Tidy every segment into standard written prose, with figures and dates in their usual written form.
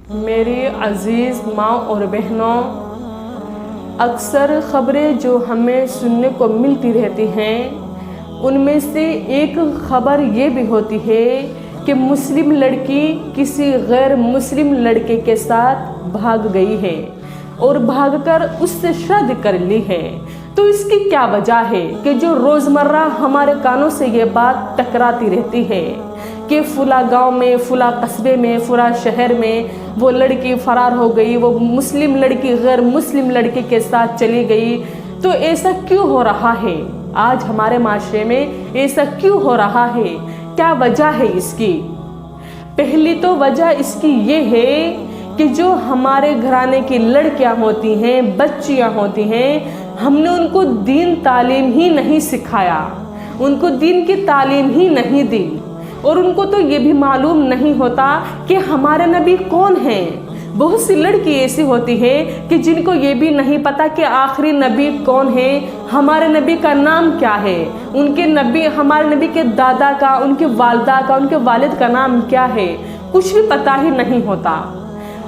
میری عزیز ماں اور بہنوں، اکثر خبریں جو ہمیں سننے کو ملتی رہتی ہیں ان میں سے ایک خبر یہ بھی ہوتی ہے کہ مسلم لڑکی کسی غیر مسلم لڑکے کے ساتھ بھاگ گئی ہے اور بھاگ کر اس سے شادی کر لی ہے۔ تو اس کی کیا وجہ ہے کہ جو روزمرہ ہمارے کانوں سے یہ بات ٹکراتی رہتی ہے کہ فلاں گاؤں میں، فلاں قصبے میں، فلاں شہر میں وہ لڑکی فرار ہو گئی، وہ مسلم لڑکی غیر مسلم لڑکے کے ساتھ چلی گئی۔ تو ایسا کیوں ہو رہا ہے؟ آج ہمارے معاشرے میں ایسا کیوں ہو رہا ہے؟ کیا وجہ ہے اس کی؟ پہلی تو وجہ اس کی یہ ہے کہ جو ہمارے گھرانے کی لڑکیاں ہوتی ہیں، بچیاں ہوتی ہیں، ہم نے ان کو دین تعلیم ہی نہیں سکھایا، ان کو دین کی تعلیم ہی نہیں دی، اور ان کو تو یہ بھی معلوم نہیں ہوتا کہ ہمارے نبی کون ہیں۔ بہت سی لڑکی ایسی ہوتی ہے کہ جن کو یہ بھی نہیں پتا کہ آخری نبی کون ہے، ہمارے نبی کا نام کیا ہے، ان کے نبی، ہمارے نبی کے دادا کا، ان کے والدہ کا، ان کے والد کا نام کیا ہے، کچھ بھی پتا ہی نہیں ہوتا۔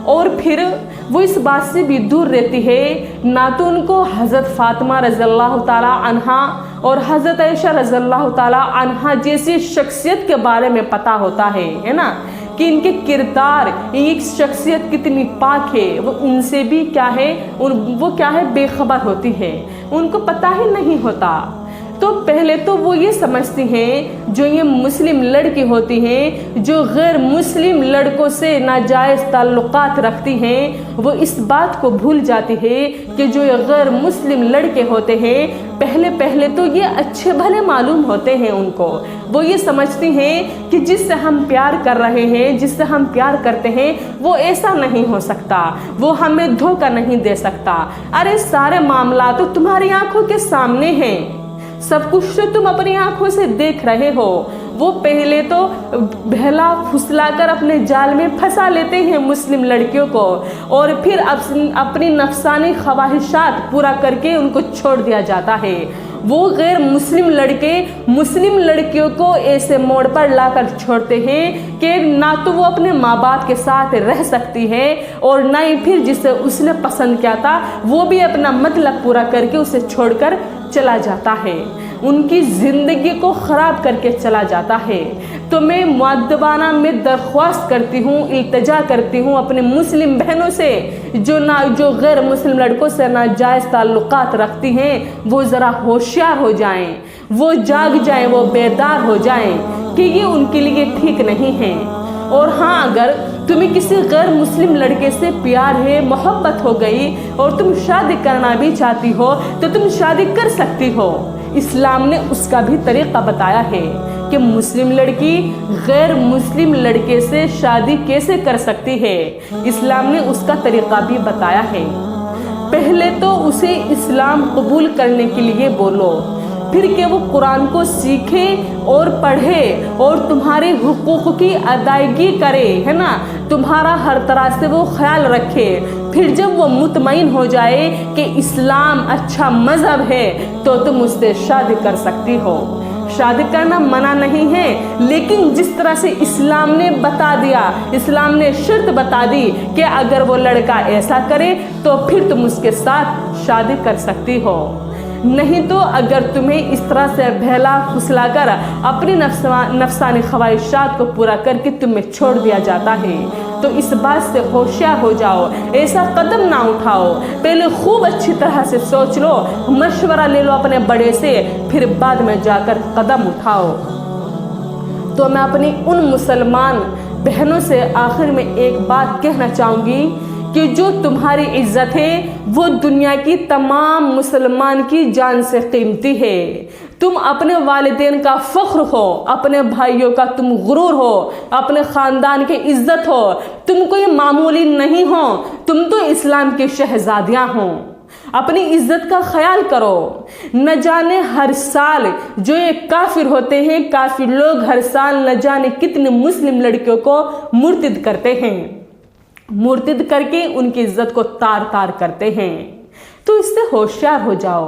اور پھر وہ اس بات سے بھی دور رہتی ہے، نہ تو ان کو حضرت فاطمہ رضی اللہ تعالیٰ عنہا اور حضرت عائشہ رضی اللہ تعالیٰ عنہا جیسی شخصیت کے بارے میں پتا ہوتا ہے نا، کہ ان کے کردار، ایک شخصیت کتنی پاک ہے، وہ ان سے بھی کیا ہے، وہ کیا ہے، بے خبر ہوتی ہے، ان کو پتا ہی نہیں ہوتا۔ تو پہلے تو وہ یہ سمجھتی ہیں، جو یہ مسلم لڑکی ہوتی ہیں، جو غیر مسلم لڑکوں سے ناجائز تعلقات رکھتی ہیں، وہ اس بات کو بھول جاتی ہے کہ جو یہ غیر مسلم لڑکے ہوتے ہیں، پہلے تو یہ اچھے بھلے معلوم ہوتے ہیں ان کو۔ وہ یہ سمجھتی ہیں کہ جس سے ہم پیار کر رہے ہیں، جس سے ہم پیار کرتے ہیں، وہ ایسا نہیں ہو سکتا، وہ ہمیں دھوکہ نہیں دے سکتا۔ ارے سارے معاملات تو تمہاری آنکھوں کے سامنے ہیں، سب کچھ تو تم اپنی آنکھوں سے دیکھ رہے ہو۔ وہ پہلے تو بہلا پھسلا کر اپنے جال میں پھنسا لیتے ہیں مسلم لڑکیوں کو، اور پھر اپنی نفسانی خواہشات پورا کر کے ان کو چھوڑ دیا جاتا ہے۔ وہ غیر مسلم لڑکے مسلم لڑکیوں کو ایسے موڑ پر لا کر چھوڑتے ہیں کہ نہ تو وہ اپنے ماں باپ کے ساتھ رہ سکتی ہے، اور نہ ہی پھر جسے اس نے پسند کیا تھا وہ بھی اپنا مطلب پورا کر کے اسے چھوڑ کر چلا جاتا ہے، ان کی زندگی کو خراب کر کے چلا جاتا ہے۔ تو میں مؤدبانہ میں درخواست کرتی ہوں، التجا کرتی ہوں اپنے مسلم بہنوں سے، جو غیر مسلم لڑکوں سے ناجائز تعلقات رکھتی ہیں، وہ ذرا ہوشیار ہو جائیں، وہ جاگ جائیں، وہ بیدار ہو جائیں کہ یہ ان کے لیے ٹھیک نہیں ہے۔ اور ہاں، اگر تمہیں کسی غیر مسلم لڑکے سے پیار ہے، محبت ہو گئی اور تم شادی کرنا بھی چاہتی ہو تو تم شادی کر سکتی ہو۔ اسلام نے اس کا بھی طریقہ بتایا ہے کہ مسلم لڑکی غیر مسلم لڑکے سے شادی کیسے کر سکتی ہے، اسلام نے اس کا طریقہ بھی بتایا ہے۔ پہلے تو اسے اسلام قبول کرنے کے لیے بولو، پھر کہ وہ قرآن کو سیکھے اور پڑھے اور تمہارے حقوق کی ادائیگی کرے، ہے نا، تمہارا ہر طرح سے وہ خیال رکھے۔ پھر جب وہ مطمئن ہو جائے کہ اسلام اچھا مذہب ہے تو تم اس سے شادی کر سکتی ہو۔ شادی کرنا منع نہیں ہے، لیکن جس طرح سے اسلام نے بتا دیا، اسلام نے شرط بتا دی کہ اگر وہ لڑکا ایسا کرے تو پھر تم اس کے ساتھ شادی کر سکتی ہو۔ نہیں تو اگر تمہیں اس طرح سے بہلا پھسلا کر اپنی نفسانی خواہشات کو پورا کر کے تمہیں چھوڑ دیا جاتا ہے تو اس بات سے ہوشیار ہو جاؤ، ایسا قدم نہ اٹھاؤ۔ پہلے خوب اچھی طرح سے سوچ لو، مشورہ لے لو اپنے بڑے سے، پھر بعد میں جا کر قدم اٹھاؤ۔ تو میں اپنی ان مسلمان بہنوں سے آخر میں ایک بات کہنا چاہوں گی کہ جو تمہاری عزت ہے وہ دنیا کی تمام مسلمان کی جان سے قیمتی ہے۔ تم اپنے والدین کا فخر ہو، اپنے بھائیوں کا تم غرور ہو، اپنے خاندان کی عزت ہو، تم کوئی معمولی نہیں ہو، تم تو اسلام کی شہزادیاں ہو۔ اپنی عزت کا خیال کرو۔ نہ جانے ہر سال جو یہ کافر ہوتے ہیں، کافر لوگ ہر سال نہ جانے کتنے مسلم لڑکیوں کو مرتد کرتے ہیں، مرتد کر کے ان کی عزت کو تار تار کرتے ہیں۔ تو اس سے ہوشیار ہو جاؤ۔